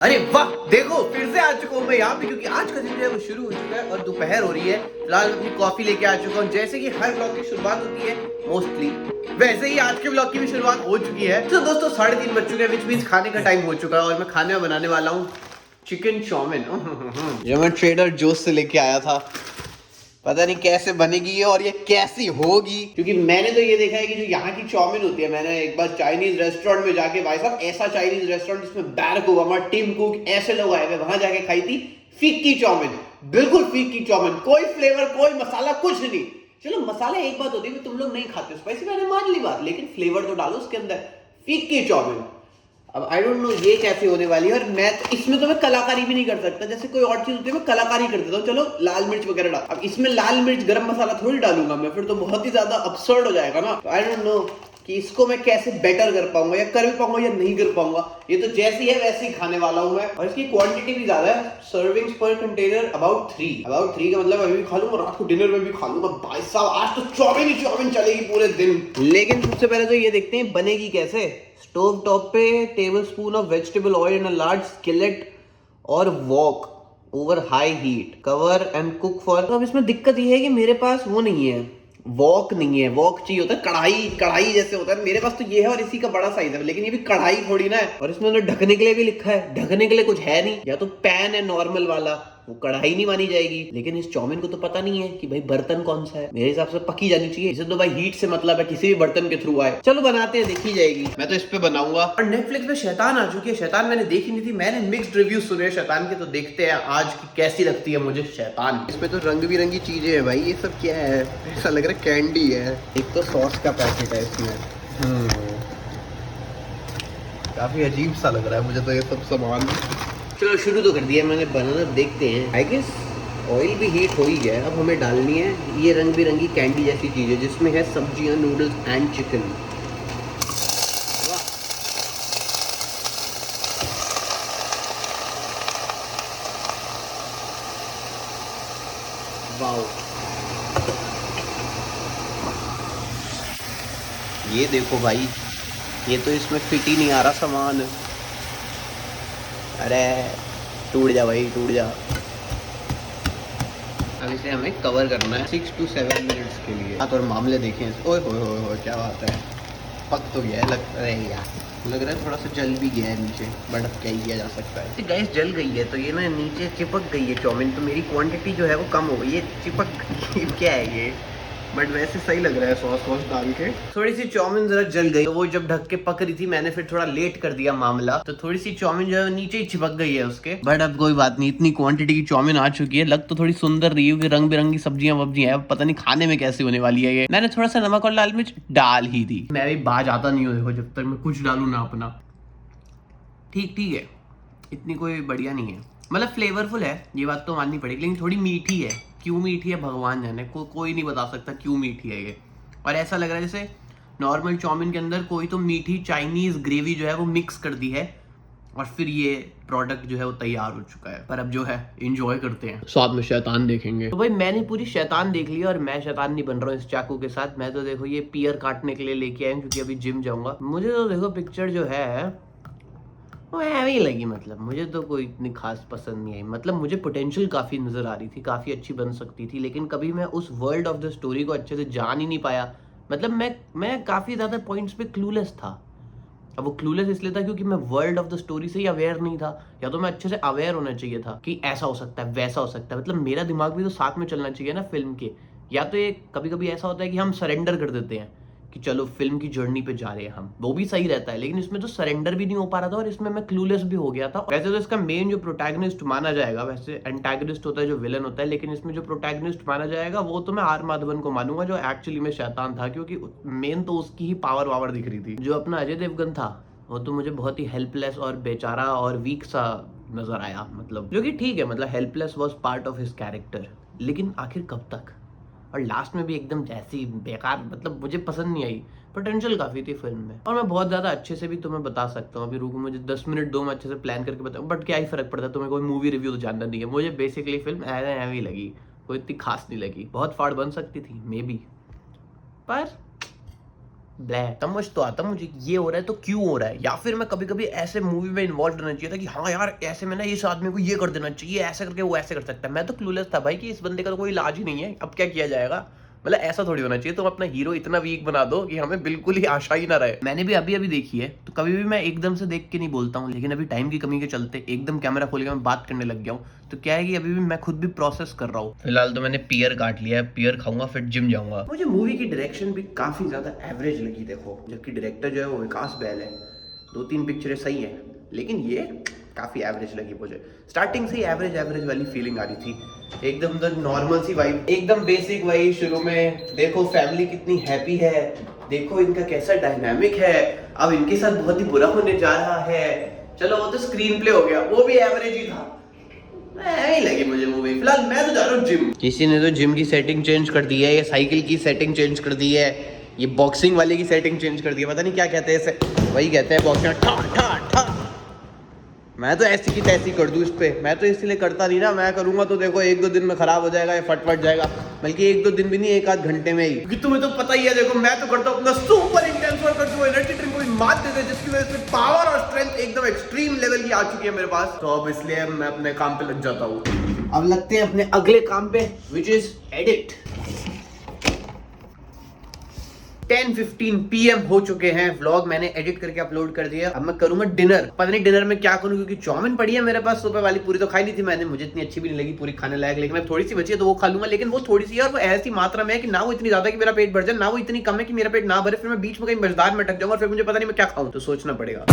अरे वाह, देखो फिर से आ चुका हूँ मैं यहाँ पे, क्योंकि आज का दिन जो है वो शुरू हो चुका है और दोपहर हो रही है। फिलहाल अपनी कॉफी लेके आ चुका हूँ। जैसे कि हर ब्लॉग की शुरुआत होती है मोस्टली, वैसे ही आज के ब्लॉग की भी शुरुआत हो चुकी है। तो दोस्तों 3:30 बज चुके हैं, विच मीन्स खाने का टाइम हो चुका है और मैं खाने में बनाने वाला हूँ चिकन चाउमीन, जो मैं ट्रेडर जोस से लेके आया था। पता नहीं कैसे बनेगी ये और ये कैसी होगी, क्योंकि मैंने तो ये देखा है कि जो यहाँ की चाउमीन होती है, मैंने एक बार चाइनीज रेस्टोरेंट में जाके, भाई साहब ऐसा चाइनीज रेस्टोरेंट जिसमें बैरक ओबामा, टिम कुक ऐसे लोग आए हुए, वहां जाके खाई थी फीकी चाउमीन, बिल्कुल फीकी चाउमीन, कोई फ्लेवर कोई मसाला कुछ नहीं। चलो मसाला एक बात होती है, तुम लोग नहीं खाते स्पाइसी, मैंने मान ली बात, लेकिन फ्लेवर तो डालो उसके अंदर। फीकी चाउमीन, अब आई डोंट नो ये कैसे होने वाली है। और मैं तो इसमें तो मैं कलाकारी भी नहीं कर सकता, जैसे कोई और चीज होती है मैं कलाकारी कर देता हूँ, चलो लाल मिर्च वगैरह डाल, अब इसमें लाल मिर्च गरम मसाला थोड़ी डालूंगा मैं, फिर तो बहुत ही ज्यादा absurd हो जाएगा ना। आई डोंट नो कि इसको मैं कैसे बेटर कर पाऊंगा, या कर भी पाऊंगा या नहीं कर पाऊंगा। ये तो जैसी है वैसे ही खाने वाला हूं मैं, और इसकी क्वांटिटी भी ज्यादा है। सर्विंग्स पर कंटेनर अबाउट 3 का मतलब अभी भी खा लूंगा, रात को डिनर में भी खा लूंगा। भाई साहब आज तो चाउमीन ही चाउमीन चलेगी पूरे दिन। लेकिन सबसे पहले तो ये देखते हैं बनेगी कैसे। स्टोव टॉप पे tablespoon of vegetable oil in a large skillet और wok over high heat, cover and cook for. तो अब इसमें दिक्कत ये है कि मेरे पास वो नहीं है, वॉक नहीं है। वॉक चाहिए होता है कढ़ाई, कढ़ाई जैसे होता है, मेरे पास तो ये है और इसी का बड़ा साइज है, लेकिन ये भी कढ़ाई थोड़ी ना है। और इसमें ढकने के लिए भी लिखा है, ढकने के लिए कुछ है नहीं, या तो पैन है नॉर्मल वाला, वो कढ़ाई नहीं मानी जाएगी। लेकिन इस चाउमीन को तो पता नहीं है कि भाई बर्तन कौन सा है, मेरे हिसाब से पकी जानी चाहिए। इसे तो भाई हीट से मतलब है, किसी भी बर्तन के थ्रू आए। चलो बनाते हैं, देखी जाएगी। मैं तो इस पे बनाऊंगा। और नेटफ्लिक्स पे शैतान आ चुकी है। शैतान मैंने देखी नहीं थी, मैंने मिक्स्ड रिव्यू सुने शैतान के, तो देखते हैं आज की कैसी लगती है मुझे शैतान। इसमें तो रंग बिरंगी चीजें है भाई, ये सब क्या है, ऐसा लग रहा है कैंडी है। एक तो सॉस का पैकेट है इसमें, काफी अजीब सा लग रहा है मुझे तो ये सब सामान। चलो शुरू तो कर दिया मैंने बनाना, देखते हैं। आई गेस ऑयल भी हीट हो ही गया है। अब हमें डालनी है ये रंग बिरंगी कैंडी जैसी चीजें, जिसमें है सब्जियां, नूडल्स एंड चिकन। वाओ, ये देखो भाई, ये तो इसमें फिट ही नहीं आ रहा सामान। अरे टूट जा भाई, टूट जा। अब इसे हमें कवर करना है 6 to 7 मिनट्स के लिए। हाथ और मामले देखें। ओए होए क्या बात है, पक तो गया है, लग रहा है थोड़ा सा जल भी गया है नीचे, बट अब क्या ही किया जा सकता है। गैस जल गई है तो ये ना नीचे चिपक गई है चाउमीन, तो मेरी क्वांटिटी जो है वो कम हो गई है, चिपक गई। क्या है ये, बट वैसे सही लग रहा है सॉस वॉस डाल के। थोड़ी सी चाउमीन जरा जल गई, तो वो जब ढक के पक रही थी, मैंने फिर थोड़ा लेट कर दिया मामला, तो थोड़ी सी चाउमीन जो है नीचे ही चिपक गई है उसके। बट अब कोई बात नहीं, इतनी क्वांटिटी की चाउमीन आ चुकी है। लग तो थोड़ी सुंदर रही है, रंग बिरंगी सब्जियां वब्जियां है, पता नहीं खाने में कैसी होने वाली है ये। मैंने थोड़ा सा नमक और लाल मिर्च डाल ही दी। मैं भी बाज आता नहीं हूँ, देखो जब तक मैं कुछ डालू ना अपना। ठीक ठीक है, इतनी कोई बढ़िया नहीं है, मतलब फ्लेवरफुल है, ये बात तो माननी पड़ेगी, लेकिन थोड़ी मीठी है। क्यों मीठी है भगवान जाने, कोई नहीं बता सकता क्यों मीठी है ये। और ऐसा लग रहा है जैसे नॉर्मल चाउमीन के अंदर कोई तो मीठी चाइनीज ग्रेवी जो है वो मिक्स कर दी है, और फिर ये प्रोडक्ट जो है वो तैयार हो चुका है। पर अब जो है एंजॉय करते हैं, साथ में शैतान देखेंगे। तो भाई मैंने पूरी शैतान देख ली, और मैं शैतान नहीं बन रहा हूँ इस चाकू के साथ। मैं तो देखो ये पियर काटने के लिए लेके आया हूँ, क्योंकि अभी जिम जाऊंगा। मुझे तो देखो पिक्चर जो है वो ऐवी लगी, मतलब मुझे तो कोई इतनी खास पसंद नहीं आई। मतलब मुझे पोटेंशियल काफ़ी नज़र आ रही थी, काफ़ी अच्छी बन सकती थी, लेकिन कभी मैं उस वर्ल्ड ऑफ द स्टोरी को अच्छे से जान ही नहीं पाया। मतलब मैं काफ़ी ज़्यादा पॉइंट्स पे क्लूलेस था। अब वो क्लूलेस इसलिए था क्योंकि मैं वर्ल्ड ऑफ द स्टोरी से ही अवेयर नहीं था, या तो मैं अच्छे से अवेयर होना चाहिए था कि ऐसा हो सकता है वैसा हो सकता है। मतलब मेरा दिमाग भी तो साथ में चलना चाहिए ना फिल्म के। या तो ये कभी कभी ऐसा होता है कि हम सरेंडर कर देते हैं कि चलो फिल्म की जर्नी पे जा रहे हैं हम, वो भी सही रहता है, लेकिन इसमें तो सरेंडर भी नहीं हो पा रहा था, और इसमें मैं क्लूलेस भी हो गया था। वैसे तो इसका मेन जो प्रोटैगनिस्ट माना जाएगा, वैसे एंटागनिस्ट होता है जो विलन होता है, लेकिन इसमें जो प्रोटैगनिस्ट माना जाएगा वो तो मैं आर माधवन को मानूंगा, जो एक्चुअली में शैतान था, क्योंकि मेन तो उसकी ही पावर वावर दिख रही थी। जो अपना अजय देवगन था वो तो मुझे बहुत ही हेल्पलेस और बेचारा और वीक सा नजर आया, मतलब जो कि ठीक है, मतलब helpless was part of his character, लेकिन आखिर कब तक। और लास्ट में भी एकदम ऐसी बेकार, मतलब मुझे पसंद नहीं आई। पोटेंशियल काफ़ी थी फिल्म में, और मैं बहुत ज़्यादा अच्छे से भी तुम्हें बता सकता हूँ। अभी रुको, मुझे 10 मिनट दो, मैं अच्छे से प्लान करके बताऊँ, बट क्या ही फर्क पड़ता है, तुम्हें कोई मूवी रिव्यू तो जानना नहीं है। मुझे बेसिकली फिल्म ऐवी लगी, कोई इतनी खास नहीं लगी। बहुत फाड़ बन सकती थी मे बी, पर ब्लैक समझ तो आता मुझे ये हो रहा है तो क्यों हो रहा है, या फिर मैं कभी कभी ऐसे मूवी में इन्वॉल्व रहना चाहिए था कि हाँ यार ऐसे में ना इस आदमी को ये कर देना चाहिए, ऐसे करके वो ऐसे कर सकता है। मैं तो क्लूलेस था भाई कि इस बंदे का तो कोई इलाज ही नहीं है, अब क्या किया जाएगा। मतलब ऐसा थोड़ी होना चाहिए, तुम अपना हीरो इतना वीक बना दो कि हमें बिल्कुल ही आशा ही ना रहे। मैंने भी अभी देखी है, तो कभी भी मैं एकदम से देख के नहीं बोलता हूँ, लेकिन अभी टाइम की कमी के चलते एकदम कैमरा खोल के मैं बात करने लग गया हूँ। तो क्या है कि अभी भी मैं खुद भी प्रोसेस कर रहा हूँ। फिलहाल तो मैंने पियर काट लिया है, पियर खाऊंगा फिर जिम जाऊंगा। मुझे मूवी की डायरेक्शन भी काफी ज्यादा एवरेज लगी देखो, जबकि डायरेक्टर जो है वो विकास बैल है। 2-3 पिक्चरें सही है, लेकिन ये काफी एवरेज लगी मुझे। स्टार्टिंग से ही एवरेज वाली फीलिंग आ रही थी, एकदम नॉर्मल सी वाइब, एकदम बेसिक वही शुरू में। देखो फैमिली कितनी हैप्पी है, देखो इनका कैसा डायनामिक है, अब इनके साथ बहुत ही बुरा होने जा रहा है। चलो वो तो स्क्रीन प्ले हो गया, वो भी एवरेज ही था, नहीं लगी मुझे मूवी। फिलहाल मैं तो जा रहा हूँ जिम। किसी ने तो जिम की सेटिंग चेंज कर दी है, ये साइकिल की सेटिंग चेंज कर दी है, ये बॉक्सिंग वाले की सेटिंग चेंज कर दी है, पता नहीं क्या कहते हैं इसे, वही कहते हैं बॉक्सिंग। ठा ठा ठा मैं तो ऐसी की तैसी कर दूं इस पे, मैं तो इसलिए करता नहीं ना, मैं करूंगा तो देखो 1-2 दिन में खराब हो जाएगा या फट जाएगा, बल्कि 1-2 दिन भी नहीं, 1-8 घंटे में ही। क्योंकि तुम्हें तो पता ही है, देखो मैं तो करता हूँ अपना सुपर इंटेंस वर्कआउट, जो एनर्जी ड्रिंक को मात देते, जिसकी वजह से पावर और स्ट्रेंथ एकदम एक्सट्रीम लेवल की आ चुकी है मेरे पास। तो अब इसलिए मैं अपने काम पे लग जाता हूँ। अब लगते हैं अपने अगले काम पे, विच इज एडिट। 10:15 PM हो चुके हैं, व्लॉग मैंने एडिट करके अपलोड कर दिया। अब मैं करूंगा डिनर, पता नहीं डिनर में क्या करूं, क्योंकि चाउमीन पड़ी है मेरे पास सुबह वाली, पूरी तो खाई नहीं थी मैंने, मुझे इतनी अच्छी भी नहीं लगी पूरी खाने लायक, लेकिन मैं थोड़ी सी बची है तो वो खा लूंगा। लेकिन वो थोड़ी सी है और वो ऐसी मात्रा में है कि ना वो इतनी ज्यादा कि मेरा पेट भर जाए, ना वो इतनी कम है कि मेरा पेट ना भरे, फिर मैं बीच में कहीं मजेदार में अटक जाऊंगा, फिर मुझे पता नहीं मैं क्या खाऊं, तो सोचना पड़ेगा।